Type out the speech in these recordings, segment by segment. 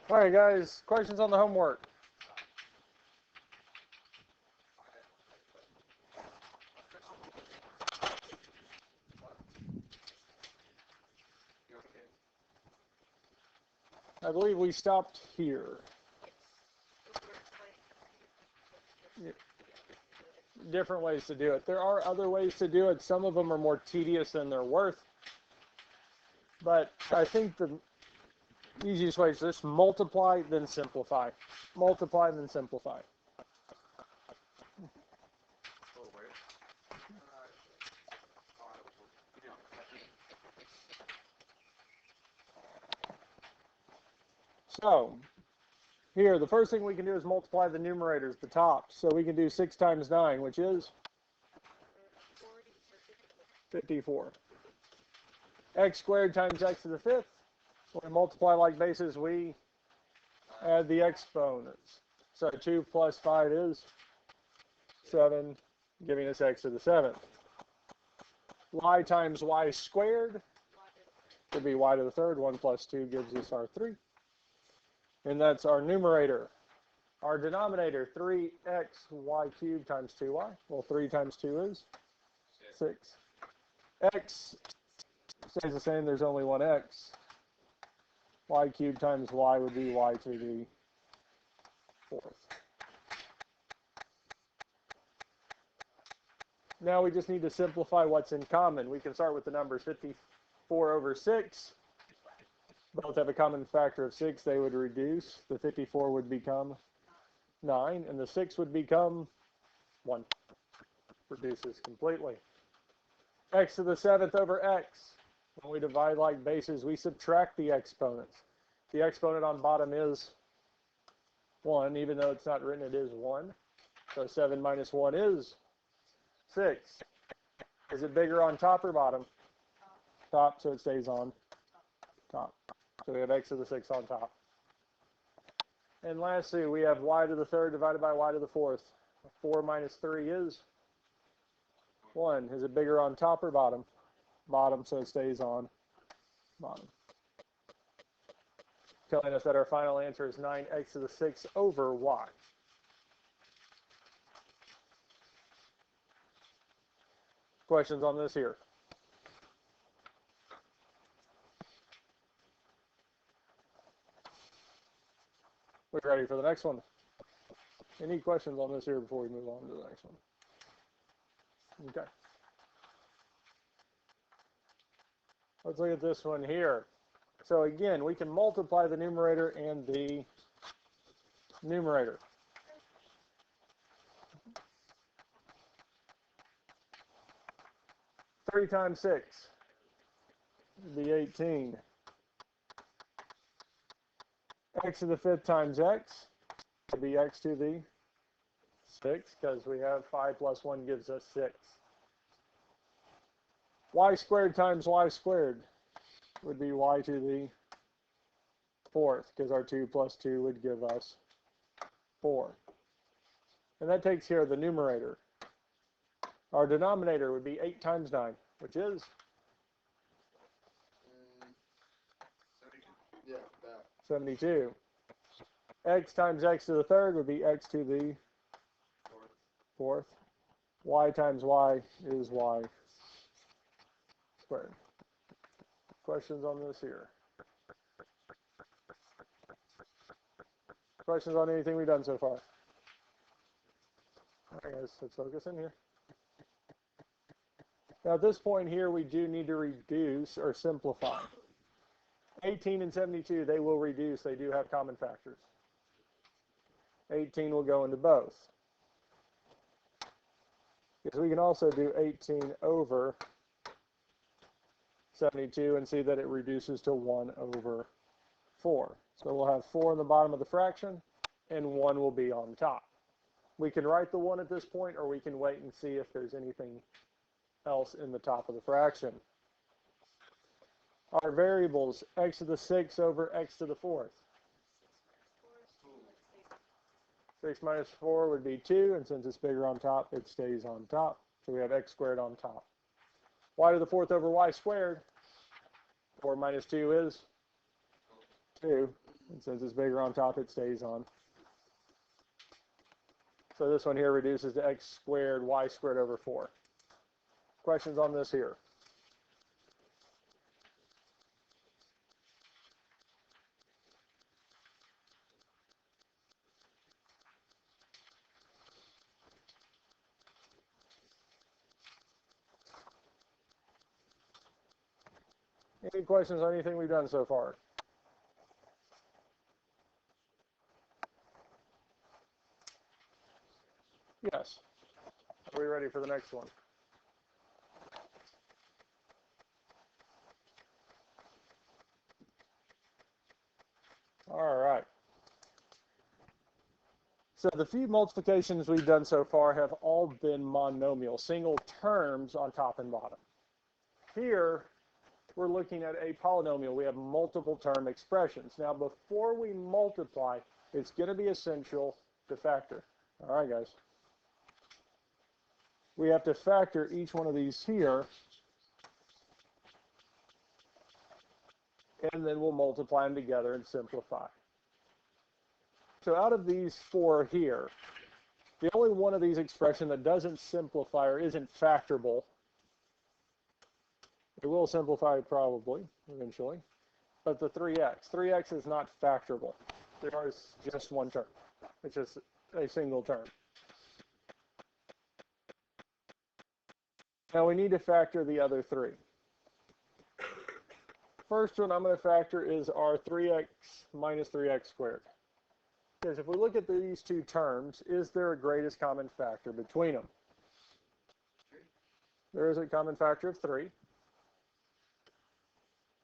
All right, guys, questions on the homework? I believe we stopped here. Different ways to do it. There are other ways to do it. Some of them are more tedious than they're worth. But I think the easiest way is just multiply, then simplify. Multiply, then simplify. So, here, the first thing we can do is multiply the numerators, the top. So we can do 6 times 9, which is 54. X squared times x to the 5th. When we multiply like bases, we add the exponents. So 2 plus 5 is 7, giving us x to the 7th. Y times y squared would be y to the 3rd. 1 plus 2 gives us our 3. And that's our numerator. Our denominator, 3xy cubed times 2y. Well, 3 times 2 is 6. X stays the same. There's only one x. Y cubed times y would be y to the 4th. Now we just need to simplify what's in common. We can start with the numbers 54 over 6. Both have a common factor of 6. They would reduce. The 54 would become 9, and the 6 would become 1. Reduces completely. X to the 7th over x. When we divide like bases, we subtract the exponents. The exponent on bottom is 1. Even though it's not written, it is 1. So 7 minus 1 is 6. Is it bigger on top or bottom? Top, so it stays on top. So we have x to the 6th on top. And lastly, we have y to the 3rd divided by y to the 4th. 4 minus 3 is 1. Is it bigger on top or bottom? Bottom, so it stays on bottom. Telling us that our final answer is 9x to the 6th over y. Questions on this here? We're ready for the next one. Any questions on this here before we move on to the next one? Okay. Let's look at this one here. So again, we can multiply the numerator and the numerator. Three times 6 would be 18. X to the 5th times x would be x to the 6, because we have 5 plus 1 gives us 6. Y squared times y squared would be y to the 4th, because our 2 plus 2 would give us 4. And that takes care of the numerator. Our denominator would be 8 times 9, which is 72. X times x to the 3rd would be x to the 4th. Y times y is y squared. Questions on this here? Questions on anything we've done so far? All right, guys, let's focus in here. Now, at this point here, we do need to reduce or simplify. 18 and 72, they will reduce. They do have common factors. 18 will go into both. Because we can also do 18 over 72 and see that it reduces to 1 over 4. So we'll have 4 in the bottom of the fraction, and 1 will be on top. We can write the 1 at this point, or we can wait and see if there's anything else in the top of the fraction. Our variables, x to the 6th over x to the 4th. 6 minus 4 would be 2, and since it's bigger on top, it stays on top. So we have x squared on top. Y to the 4th over y squared. 4 minus 2 is 2. And since it's bigger on top, it stays on. So this one here reduces to x squared, y squared over 4. Questions on this here? Any questions on anything we've done so far? Yes. Are we ready for the next one? All right. So the few multiplications we've done so far have all been monomial, single terms on top and bottom. Here, we're looking at a polynomial. We have multiple term expressions. Now, before we multiply, it's going to be essential to factor. All right, guys. We have to factor each one of these here, and then we'll multiply them together and simplify. So out of these 4 here, the only one of these expressions that doesn't simplify or isn't factorable, it will simplify probably eventually, but the 3x. 3x is not factorable. There is just one term. It's just a single term. Now we need to factor the other 3. First one I'm going to factor is our 3x minus 3x squared. Because if we look at these two terms, is there a greatest common factor between them? There is a common factor of 3.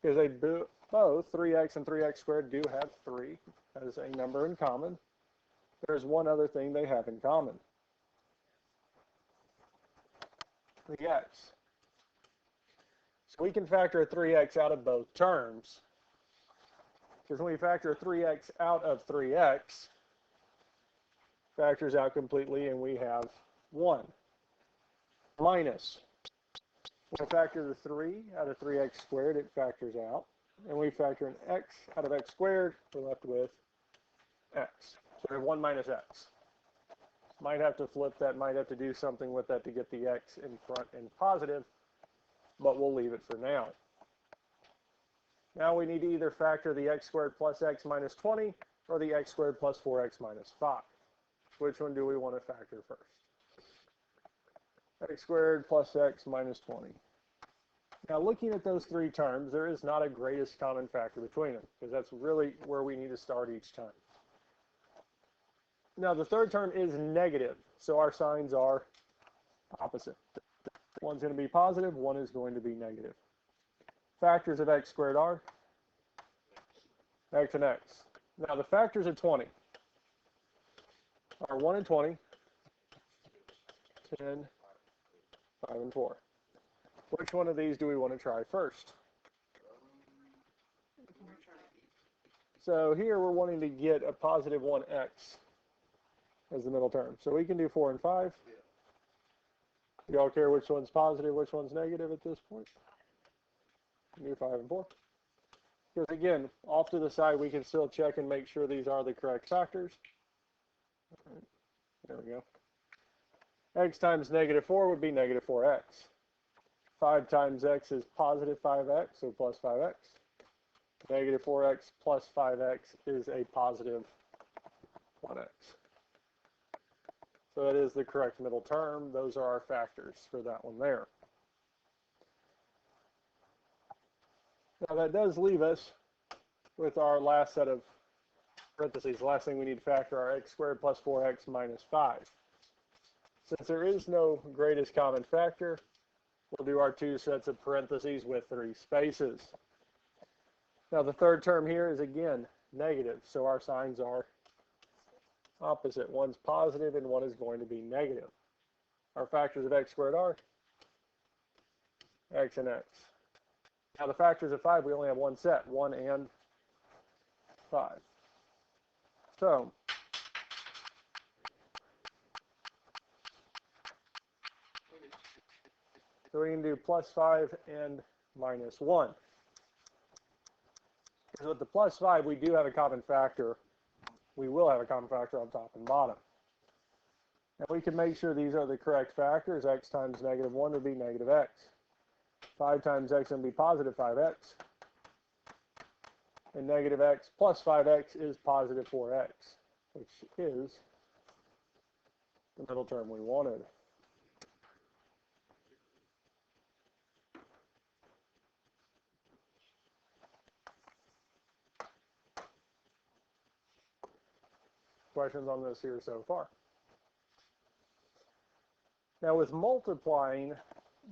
Because they both, 3x and 3x squared, do have 3 as a number in common. There's one other thing they have in common. The x. So we can factor a 3x out of both terms. Because when we factor 3x out of 3x, factors out completely and we have 1. Minus. When we factor the 3 out of 3x squared, it factors out. And we factor an x out of x squared, we're left with x. So we have 1 minus x. Might have to flip that, might have to do something with that to get the x in front and positive, but we'll leave it for now. Now we need to either factor the x squared plus x minus 20 or the x squared plus 4x minus 5. Which one do we want to factor first? X squared plus x minus 20. Now looking at those 3 terms, there is not a greatest common factor between them, because that's really where we need to start each time. Now the third term is negative, so our signs are opposite. One's going to be positive, one is going to be negative. Factors of x squared are x and x. Now the factors of 20 are 1 and 20, 10, 5 and 4. Which one of these do we want to try first? So here we're wanting to get a positive 1x as the middle term. So we can do 4 and 5. You all care which one's positive, which one's negative at this point? Do 5 and 4. Because again, off to the side, we can still check and make sure these are the correct factors. All right. There we go. X times negative 4 would be negative 4x. 5 times x is positive 5x, so plus 5x. Negative 4x plus 5x is a positive 1x. So that is the correct middle term. Those are our factors for that one there. Now that does leave us with our last set of parentheses. The last thing we need to factor are x squared plus 4x minus 5. Since there is no greatest common factor, we'll do our 2 sets of parentheses with 3 spaces. Now the third term here is again negative, so our signs are opposite. One's positive and one is going to be negative. Our factors of x squared are x and x. Now the factors of 5, we only have one set, 1 and 5. So we can do plus 5 and minus 1. Because with the plus 5, we do have a common factor. We will have a common factor on top and bottom. And we can make sure these are the correct factors. X times negative 1 would be negative x. 5 times x would be positive 5x. And negative x plus 5x is positive 4x, which is the middle term we wanted. Questions on this here so far? Now with multiplying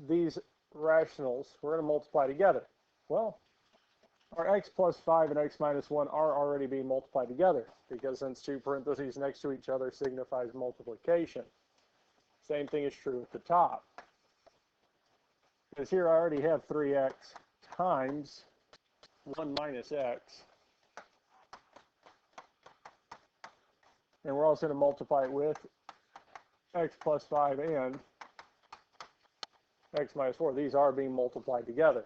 these rationals, we're going to multiply together. Well, our x plus 5 and x minus 1 are already being multiplied together because since two parentheses next to each other signifies multiplication. Same thing is true at the top. Because here I already have 3x times 1 minus x. And we're also going to multiply it with x plus 5 and x minus 4. These are being multiplied together.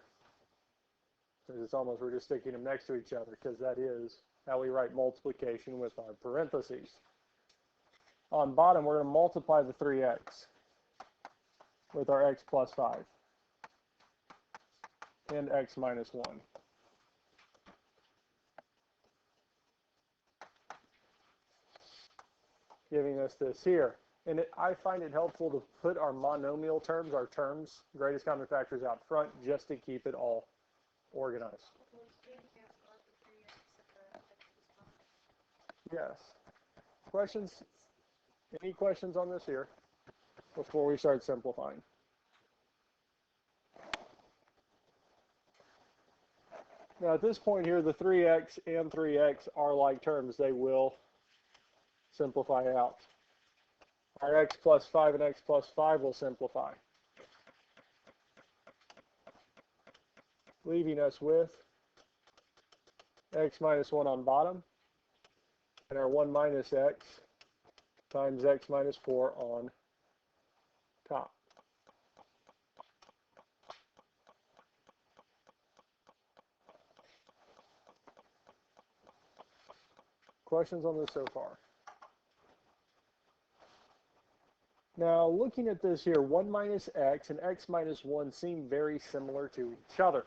It's almost we're just sticking them next to each other because that is how we write multiplication with our parentheses. On bottom, we're going to multiply the 3x with our x plus 5 and x minus 1. Giving us this here. And I find it helpful to put our monomial terms, our terms, greatest common factors out front just to keep it all organized. Yes. Questions? Any questions on this here before we start simplifying? Now at this point here, the 3x and 3x are like terms. They will simplify out. Our x plus 5 and x plus 5 will simplify, leaving us with x minus 1 on bottom and our 1 minus x times x minus 4 on top. Questions on this so far? Now, looking at this here, 1 minus x and x minus 1 seem very similar to each other.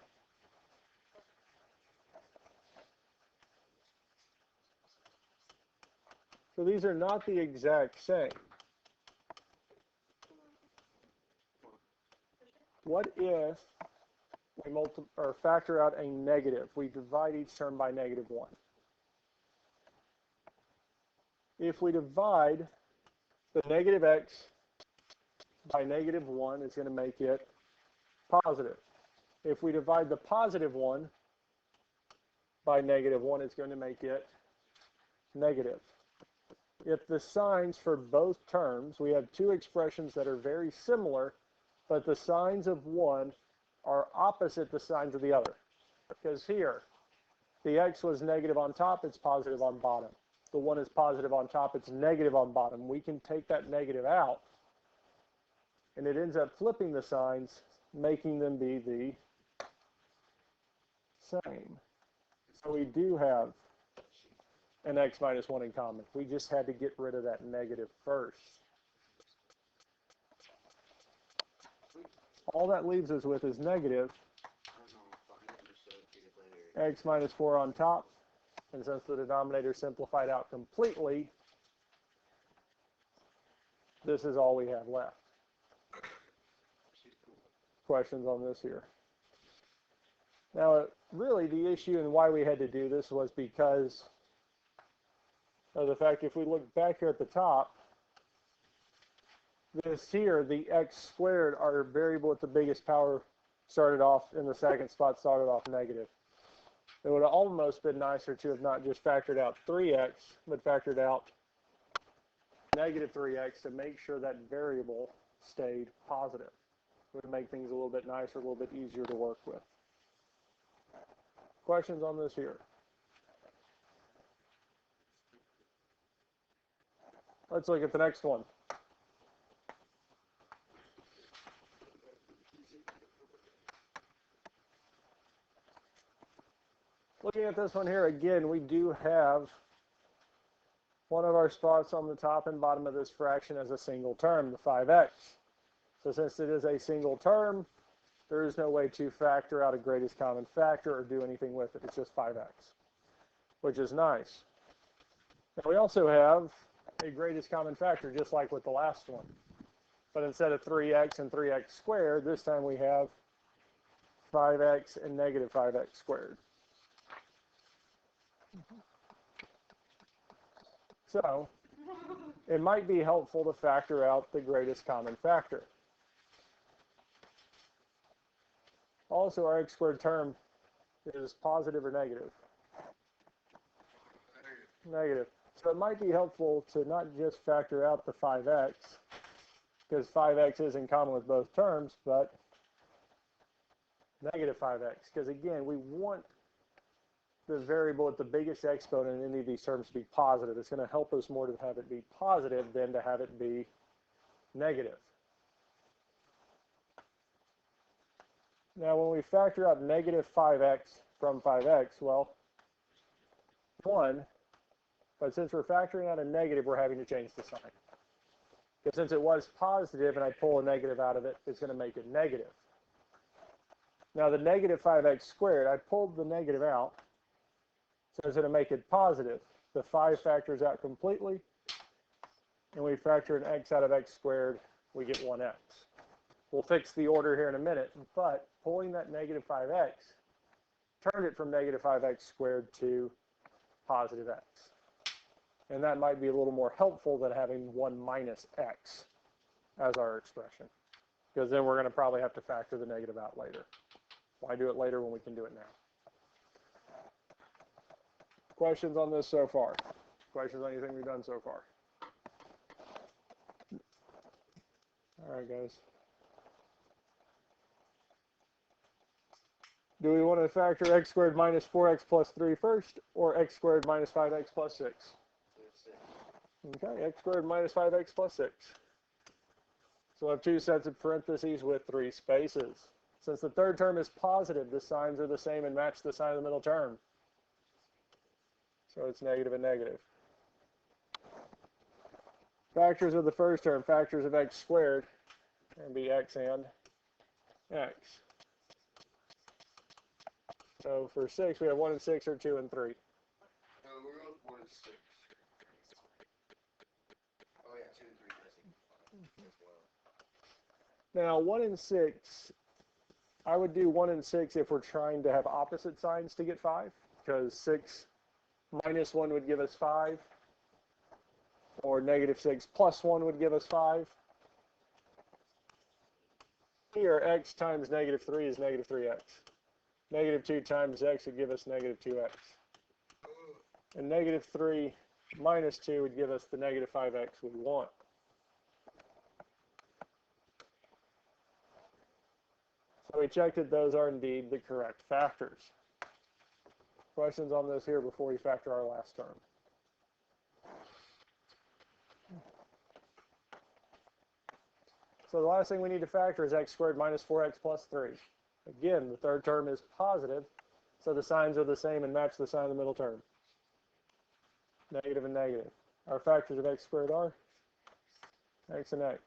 So these are not the exact same. What if we factor out a negative? We divide each term by negative 1. If we divide the negative x by negative 1, it's going to make it positive. If we divide the positive 1 by negative 1, it's going to make it negative. If the signs for both terms, we have two expressions that are very similar, but the signs of one are opposite the signs of the other. Because here, the x was negative on top, it's positive on bottom. The 1 is positive on top, it's negative on bottom. We can take that negative out, and it ends up flipping the signs, making them be the same. So we do have an x minus 1 in common. We just had to get rid of that negative first. All that leaves us with is negative x minus 4 on top. And since the denominator simplified out completely, this is all we have left. Questions on this here? Now, really, the issue and why we had to do this was because of the fact if we look back here at the top, this here, the x squared, our variable with the biggest power, started off in the second spot, started off negative. It would have almost been nicer to have not just factored out 3x, but factored out negative 3x to make sure that variable stayed positive. It would make things a little bit nicer, a little bit easier to work with. Questions on this here? Let's look at the next one. Looking Looking at this one here again, we do have one of our spots on the top and bottom of this fraction as a single term, the 5x. So since it is a single term, there is no way to factor out a greatest common factor or do anything with it. It's just 5x, which is nice. Now we also have a greatest common factor, just like with the last one. But instead of 3x and 3x squared, this time we have 5x and negative 5x squared. So it might be helpful to factor out the greatest common factor. Also, our x squared term is positive or negative? Negative. So it might be helpful to not just factor out the 5x, because 5x is in common with both terms, but negative 5x, because again, we want the variable with the biggest exponent in any of these terms to be positive. It's going to help us more to have it be positive than to have it be negative. Now, when we factor out negative 5x from 5x, well, 1, but since we're factoring out a negative, we're having to change the sign. Because since it was positive and I pull a negative out of it, it's going to make it negative. Now, the negative 5x squared, I pulled the negative out, so it's going to make it positive. The 5 factors out completely, and we factor an x out of x squared, we get 1x. We'll fix the order here in a minute, but pulling that negative 5x turned it from negative 5x squared to positive x. And that might be a little more helpful than having 1 minus x as our expression, because then we're going to probably have to factor the negative out later. Why do it later when we can do it now? Questions on this so far? Questions on anything we've done so far? All right, guys. Do we want to factor x squared minus 4x plus 3 first, or x squared minus 5x plus 6? Okay, x squared minus 5x plus 6. So we'll have 2 sets of parentheses with 3 spaces. Since the third term is positive, the signs are the same and match the sign of the middle term. So it's negative and negative. Factors of the first term, factors of x squared, and be x and x. So for 6, we have 1 and 6 or 2 and 3. No, we're going with 1 and 6. Oh yeah, 2 and 3 as well. Now 1 and 6, I would do 1 and 6 if we're trying to have opposite signs to get 5, because 6 minus 1 would give us 5, or negative 6 plus 1 would give us 5. Here, x times negative 3 is negative 3x. Negative 2 times x would give us negative 2x. And negative 3 minus 2 would give us the negative 5x we want. So we checked that those are indeed the correct factors. Questions on this here before we factor our last term? So the last thing we need to factor is x squared minus 4x plus 3. Again, the third term is positive, so the signs are the same and match the sign of the middle term. Negative and negative. Our factors of x squared are x and x.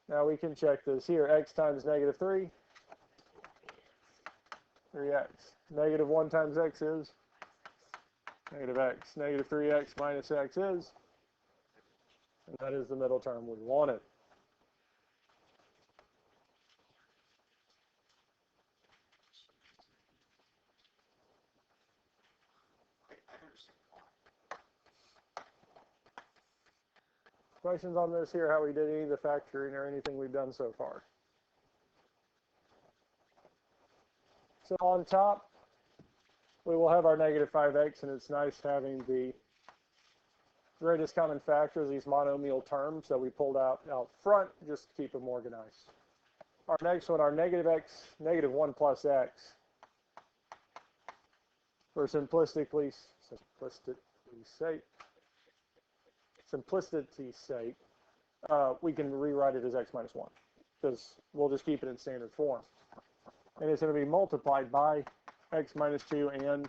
Now we can check this here. X times negative 3, 3x. Negative 1 times x is negative x. Negative 3x minus x is, and that is the middle term we wanted. Questions on this here, how we did any of the factoring or anything we've done so far? So on top, we will have our negative 5x, and it's nice having the greatest common factors, these monomial terms that we pulled out front, just to keep them organized. Our next one, our negative x, negative 1 plus x. For simplicity's sake, we can rewrite it as x minus 1. because we'll just keep it in standard form. And it's going to be multiplied by x minus 2 and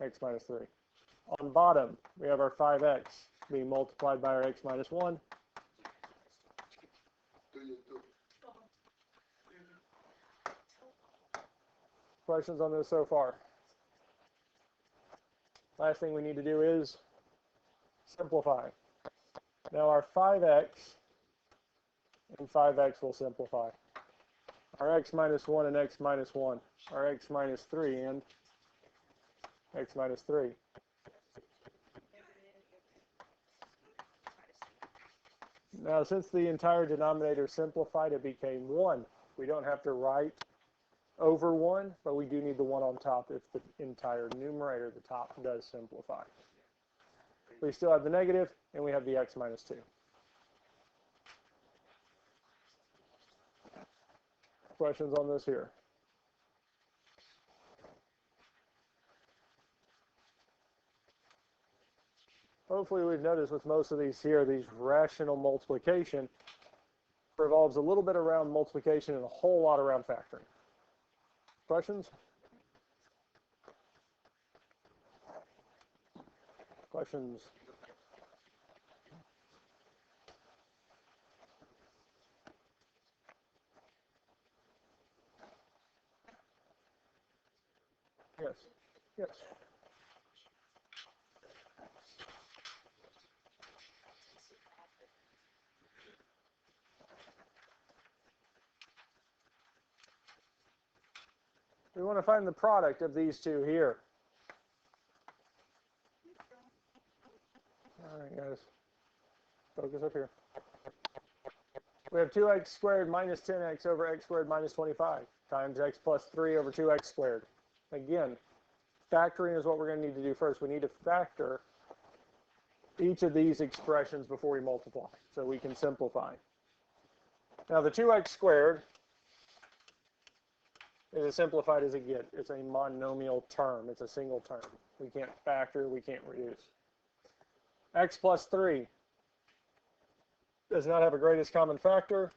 x minus 3. On bottom, we have our 5x being multiplied by our x minus 1. Questions on this so far? Last thing we need to do is simplify. Now our 5x and 5x will simplify. Our x minus 1 and x minus 1. Our x minus 3 and x minus 3. Now, since the entire denominator simplified, it became 1. We don't have to write over 1, but we do need the 1 on top if the entire numerator, the top, does simplify. We still have the negative, and we have the x minus 2. Questions on this here? Hopefully we've noticed with most of these here, these rational multiplication revolves a little bit around multiplication and a whole lot around factoring. Questions? Questions? Yes. Yes. We want to find the product of these two here. All right, guys. Focus up here. We have 2x squared minus 10x over x squared minus 25 times x plus 3 over 2x squared. Again, factoring is what we're going to need to do first. We need to factor each of these expressions before we multiply, so we can simplify. Now, the 2x squared is as simplified as it gets. It's a monomial term. It's a single term. We can't factor. We can't reduce. X plus 3 does not have a greatest common factor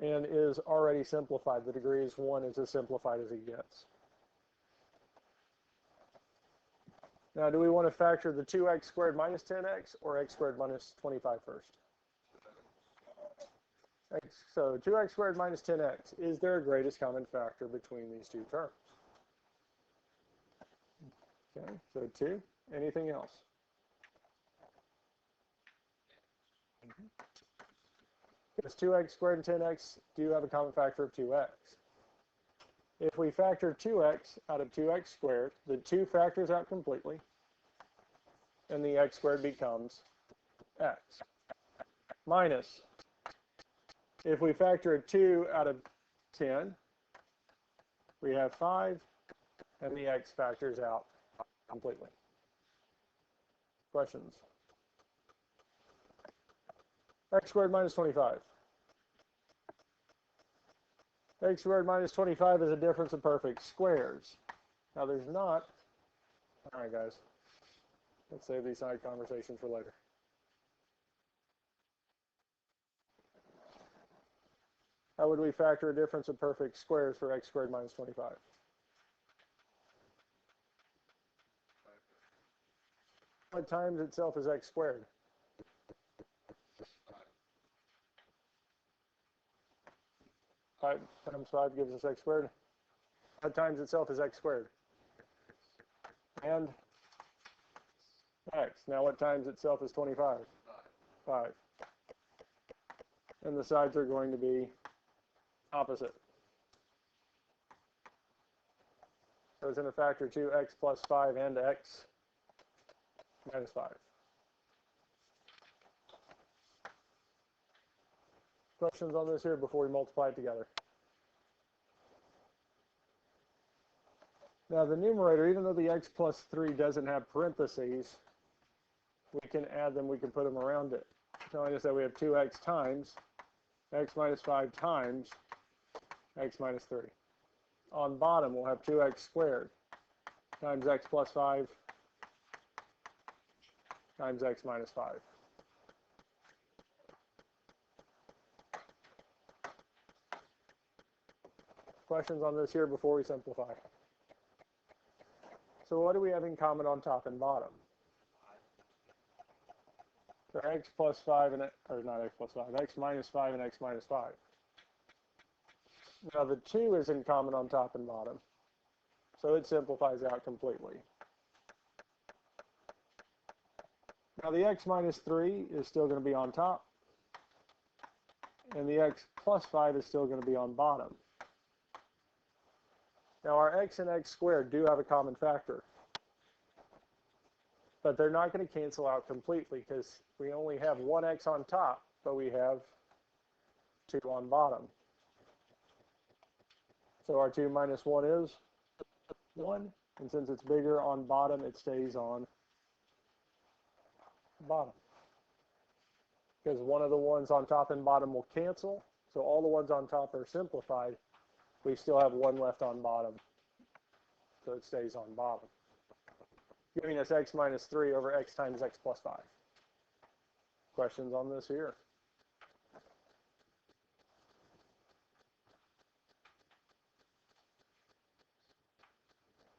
and is already simplified. The degree is 1. It's as simplified as it gets. Now, do we want to factor the 2x squared minus 10x or x squared minus 25 first? So 2x squared minus 10x, is there a greatest common factor between these two terms? Okay, so 2. Anything else? Because 2x squared and 10x do have a common factor of 2x. If we factor 2x out of 2x squared, the 2 factors out completely, and the x squared becomes x. Minus, if we factor a 2 out of 10, we have 5, and the x factors out completely. Questions? X squared minus 25. X squared minus 25 is a difference of perfect squares. Now there's not, all right guys, let's save these side conversations for later. How would we factor a difference of perfect squares for x squared minus 25? What times itself is x squared? 5 times 5 gives us x squared. What times itself is x squared? And x. Now what times itself is 25? 5. And the sides are going to be opposite. So it's going to factor 2x plus 5 and x minus 5. Questions on this here before we multiply it together? Now the numerator, even though the x plus 3 doesn't have parentheses, we can add them, we can put them around it. Telling us that we have 2x times x minus 5 times x minus 3. On bottom, we'll have 2x squared times x plus 5 times x minus 5. Questions on this here before we simplify? So what do we have in common on top and bottom? So x plus 5 and, or not x plus 5, x minus 5 and x minus 5. Now the 2 is in common on top and bottom, so it simplifies out completely. Now the x minus 3 is still going to be on top, and the x plus 5 is still going to be on bottom. Now our x and x squared do have a common factor, but they're not going to cancel out completely because we only have one x on top, but we have 2 on bottom. So our 2 minus 1 is 1, and since it's bigger on bottom, it stays on bottom. Because one of the ones on top and bottom will cancel, so all the ones on top are simplified. We still have one left on bottom, so it stays on bottom, giving us x minus 3 over x times x plus 5. Questions on this here?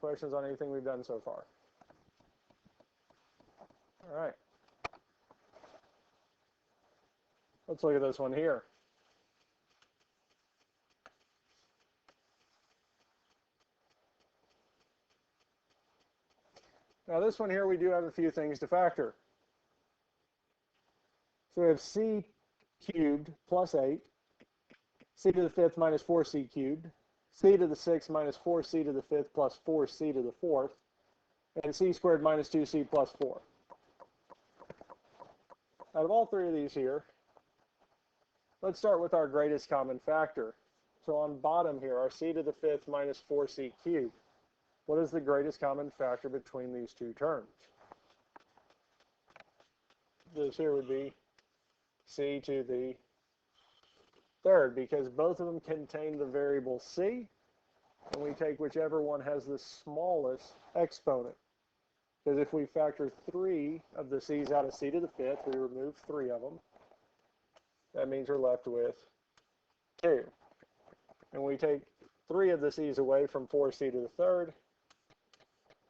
Questions on anything we've done so far? All right. Let's look at this one here. Now this one here, we do have a few things to factor. So we have c cubed plus 8, c to the 5th minus 4c cubed, c to the 6th minus 4c to the 5th plus 4c to the 4th, and c squared minus 2c plus 4. Out of all three of these here, let's start with our greatest common factor. So on bottom here, our c to the 5th minus 4c cubed. What is the greatest common factor between these two terms? This here would be c to the 3rd, because both of them contain the variable c, and we take whichever one has the smallest exponent. Because if we factor 3 of the c's out of c to the 5th, we remove 3 of them. That means we're left with 2. And we take 3 of the c's away from 4c to the 3rd.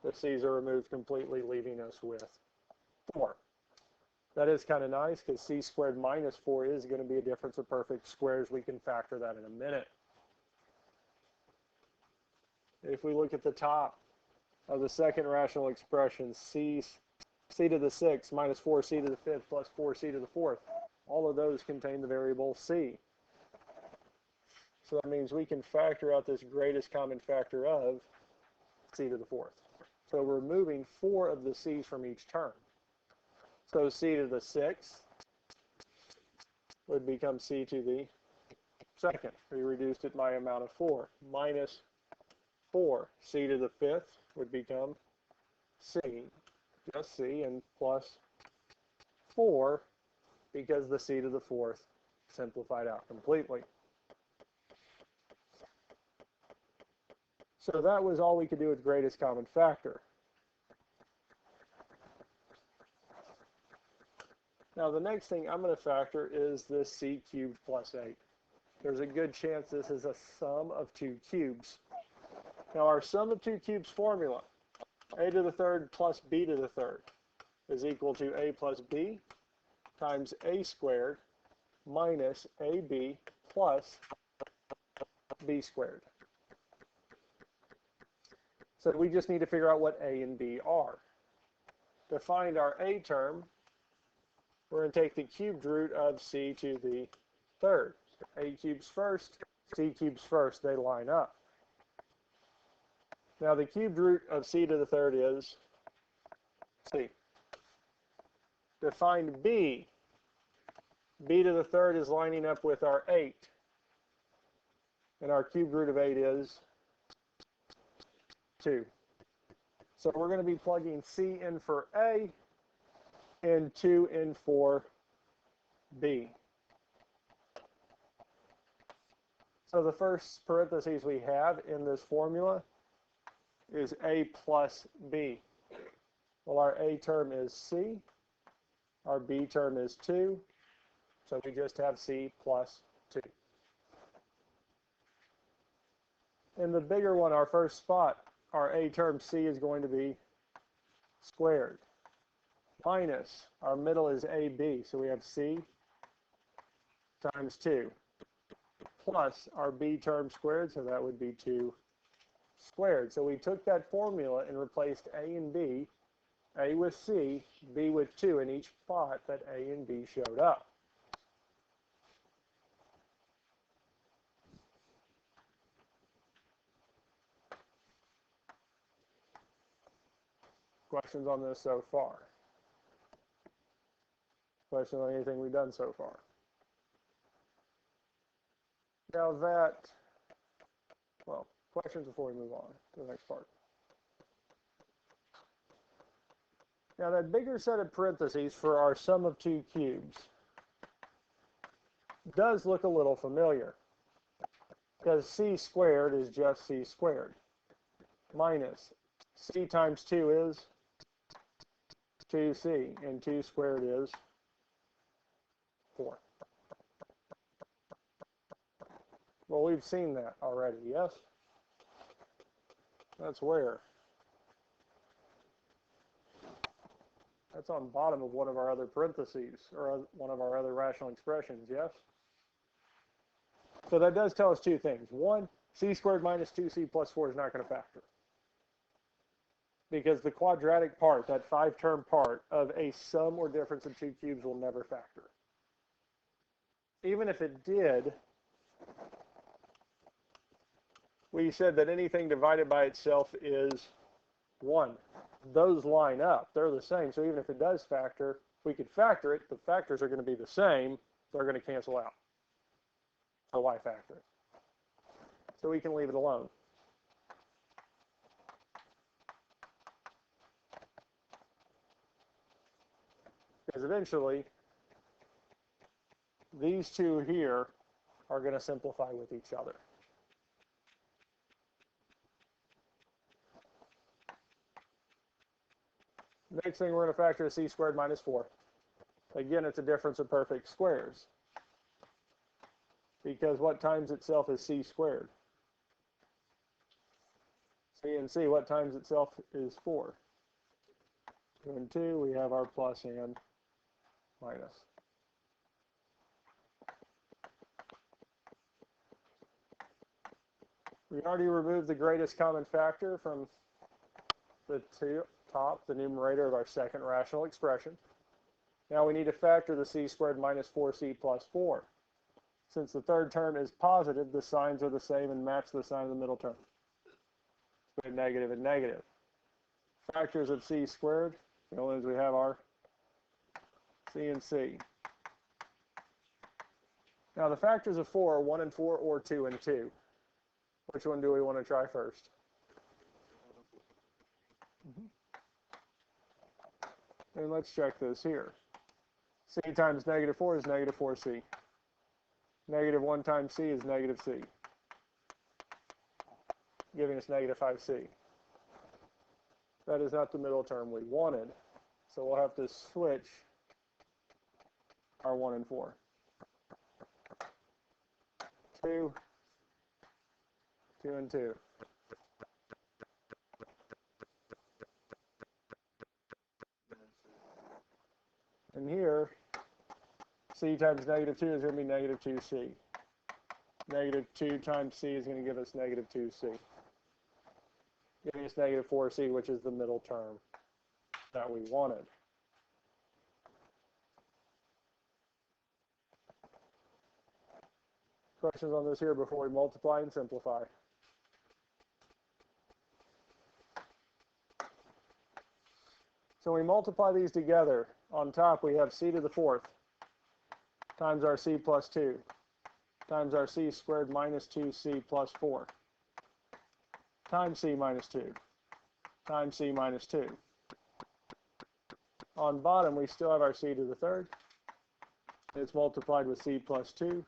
The c's are removed completely, leaving us with 4. That is kind of nice because c squared minus 4 is going to be a difference of perfect squares. We can factor that in a minute. If we look at the top of the second rational expression, c to the 6th minus 4c to the 5th plus 4c to the 4th, all of those contain the variable c. So that means we can factor out this greatest common factor of c to the 4th. So we're removing 4 of the c's from each term. So c to the 6th would become c to the 2nd. We reduced it by amount of 4. Minus 4. C to the 5th would become c, just c, and plus 4, because the c to the 4th simplified out completely. So that was all we could do with greatest common factor. Now the next thing I'm going to factor is this c cubed plus 8. There's a good chance this is a sum of 2 cubes. Now our sum of 2 cubes formula, a to the 3rd plus b to the 3rd, is equal to a plus b times a squared minus ab plus b squared. So we just need to figure out what a and b are. To find our a term, we're going to take the cubed root of c to the 3rd. A cubes first, c cubes first, they line up. Now the cubed root of c to the 3rd is c. To find b, b to the 3rd is lining up with our 8. And our cubed root of 8 is 2. So we're going to be plugging c in for a and 2 in for b. So the first parentheses we have in this formula is a plus b. Well, our a term is c, our b term is 2, so we just have c plus 2. in the bigger one, our first spot, our a term c is going to be squared minus our middle is ab, so we have c times 2 plus our b term squared, so that would be 2 squared. So we took that formula and replaced a and b, a with c, b with 2 in each spot that a and b showed up. Questions on this so far? Questions on anything we've done so far? Now that, well, questions before we move on to the next part. Now that bigger set of parentheses for our sum of two cubes does look a little familiar, because c squared is just c squared minus c times 2 is 2c, and 2 squared is 4. Well, we've seen that already, yes? That's where? That's on bottom of one of our other parentheses, or one of our other rational expressions, yes? So that does tell us two things. One, c squared minus 2c plus 4 is not going to factor, because the quadratic part, that 5-term part of a sum or difference of two cubes, will never factor. Even if it did, we said that anything divided by itself is 1. Those line up. They're the same. So even if it does factor, we could factor it. The factors are going to be the same. They're going to cancel out. So why factor it? So we can leave it alone. Because eventually, these two here are going to simplify with each other. Next thing we're going to factor is c squared minus 4. Again, it's a difference of perfect squares, because what times itself is c squared? C and c, what times itself is 4? 2 and 2, we have our plus and minus. We already removed the greatest common factor from the top, the numerator of our second rational expression. Now we need to factor the c squared minus 4c plus 4. Since the third term is positive, the signs are the same and match the sign of the middle term. Put negative and negative. Factors of c squared, the only ones we have are c and c. Now the factors of 4 are 1 and 4 or 2 and 2. Which one do we want to try first? And let's check this here. C times negative 4 is negative 4c. Negative 1 times c is negative c, giving us negative 5c. That is not the middle term we wanted, so we'll have to switch our 1 and 4. 2, 2 and 2. And here, c times negative 2 is going to be negative 2c. Negative 2 times c is going to give us negative 2c. Giving us negative 4c, which is the middle term that we wanted. Questions on this here before we multiply and simplify? So we multiply these together. On top we have c to the 4th times our c plus 2 times our c squared minus 2c plus 4 times c minus 2 times c minus 2. On bottom we still have our c to the 3rd. It's multiplied with c plus 2,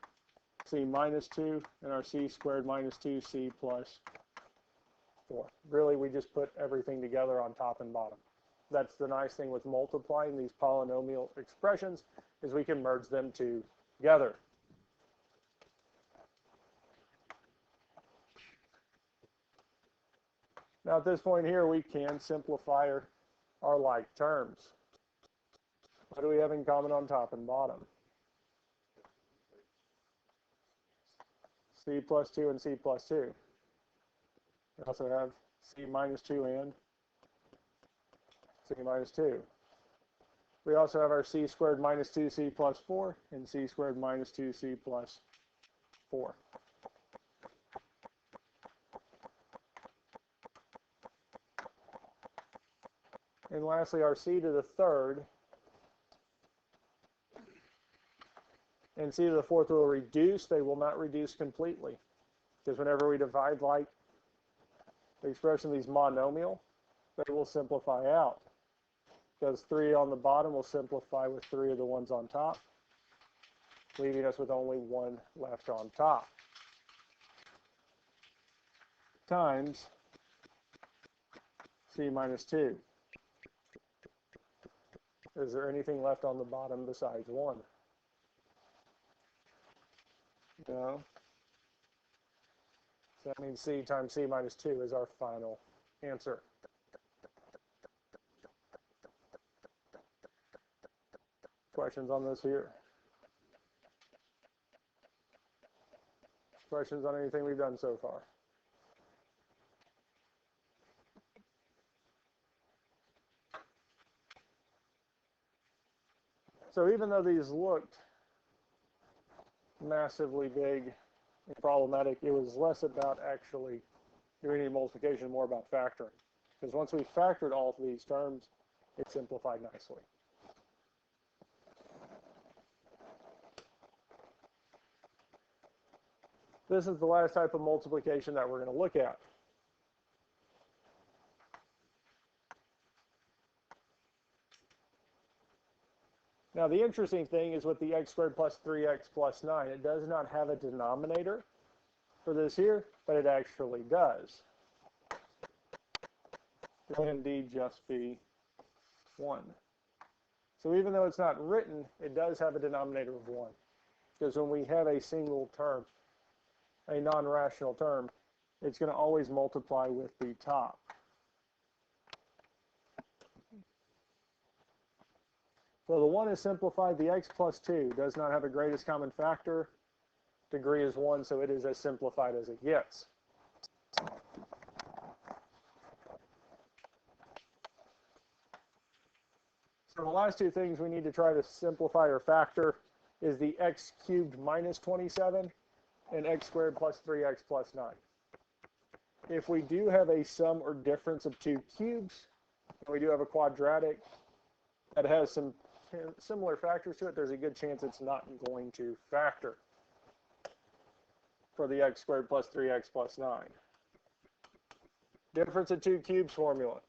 c minus 2, and our c squared minus 2c plus 4. Really, we just put everything together on top and bottom. That's the nice thing with multiplying these polynomial expressions, is we can merge them together. Now at this point here, we can simplify our like terms. What do we have in common on top and bottom? C plus 2 and C plus 2. We also have C minus 2 and C minus 2. We also have our C squared minus 2C plus 4 and C squared minus 2C plus 4. And lastly, our C to the third and C to the fourth will reduce. They will not reduce completely, because whenever we divide like the expression of these monomial, they will simplify out. Because 3 on the bottom will simplify with 3 of the ones on top, leaving us with only 1 left on top. Times C minus 2. Is there anything left on the bottom besides 1? No. So that means C times C minus 2 is our final answer. Questions on this here? Questions on anything we've done so far? So even though these looked massively big and problematic, it was less about actually doing any multiplication, more about factoring. Because once we factored all of these terms, it simplified nicely. This is the last type of multiplication that we're going to look at. Now the interesting thing is with the x squared plus 3x plus 9, it does not have a denominator for this here, but it actually does. It will indeed just be 1. So even though it's not written, it does have a denominator of 1. Because when we have a single term, a non-rational term, it's going to always multiply with the top. So the 1 is simplified. The x plus 2 does not have a greatest common factor. Degree is 1, so it is as simplified as it gets. So the last two things we need to try to simplify or factor is the x cubed minus 27 and x squared plus 3x plus 9. If we do have a sum or difference of two cubes, and we do have a quadratic that has some similar factors to it, there's a good chance it's not going to factor for the x squared plus 3x plus 9. Difference of two cubes formula.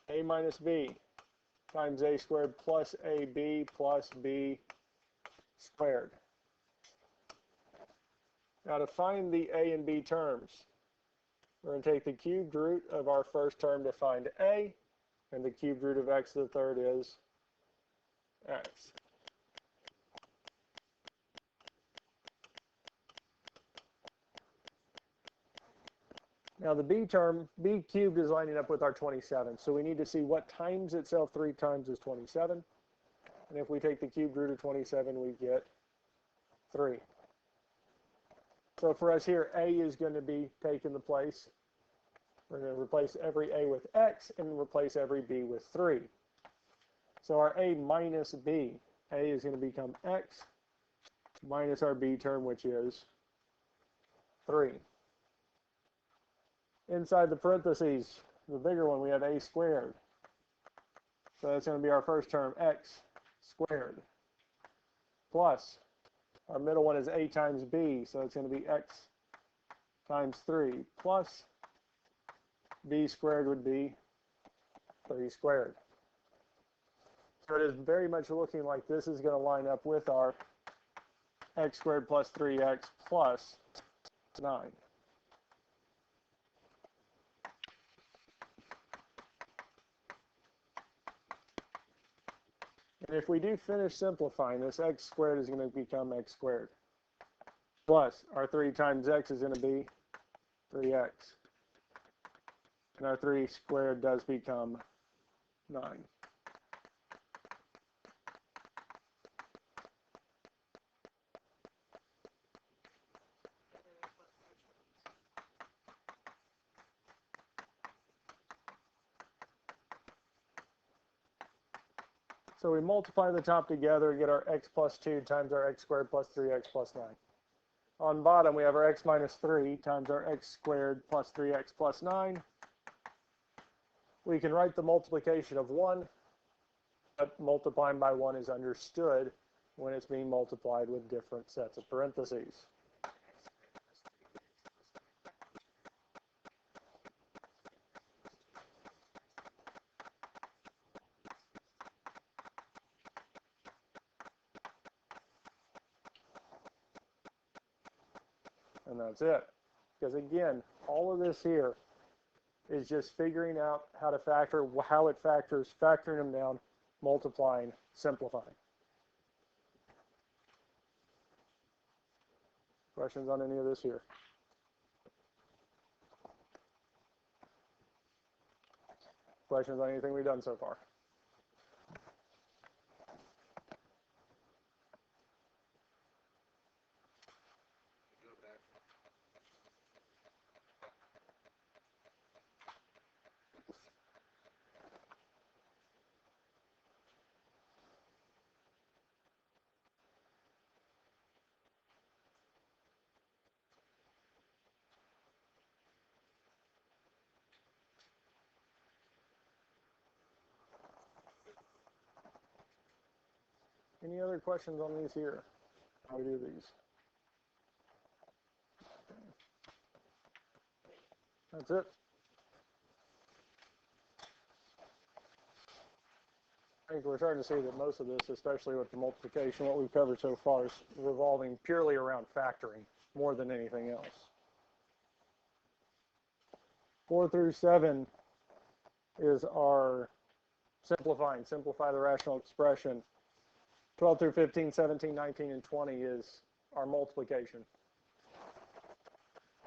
A minus b times a squared plus ab plus b squared. Now to find the a and b terms, we're going to take the cubed root of our first term to find a, and the cubed root of x to the third is x. Now the b term, b cubed is lining up with our 27, so we need to see what times itself 3 times is 27. And if we take the cubed root of 27, we get 3. So for us here, a is going to be taking the place. We're going to replace every a with x and replace every b with 3. So our a minus b, a is going to become x minus our b term, which is 3. Inside the parentheses, the bigger one, we have a squared. So that's going to be our first term, x squared, plus our middle one is a times b, so it's going to be x times 3, plus b squared would be 3 squared. So it is very much looking like this is going to line up with our x squared plus 3x plus 9. And if we do finish simplifying this, x squared is going to become x squared. Plus, our 3 times x is going to be 3x. And our 3 squared does become 9. So we multiply the top together, get our x plus 2 times our x squared plus 3x plus 9. On bottom, we have our x minus 3 times our x squared plus 3x plus 9. We can write the multiplication of 1, but multiplying by 1 is understood when it's being multiplied with different sets of parentheses. And that's it. Because again, all of this here is just figuring out how to factor, how it factors, factoring them down, multiplying, simplifying. Questions on any of this here? Questions on anything we've done so far? Any other questions on these here? How we do these? That's it. I think we're starting to see that most of this, especially with the multiplication, what we've covered so far is revolving purely around factoring more than anything else. 4 through 7 is our simplifying, simplify the rational expression. 12 through 15, 17, 19, and 20 is our multiplication.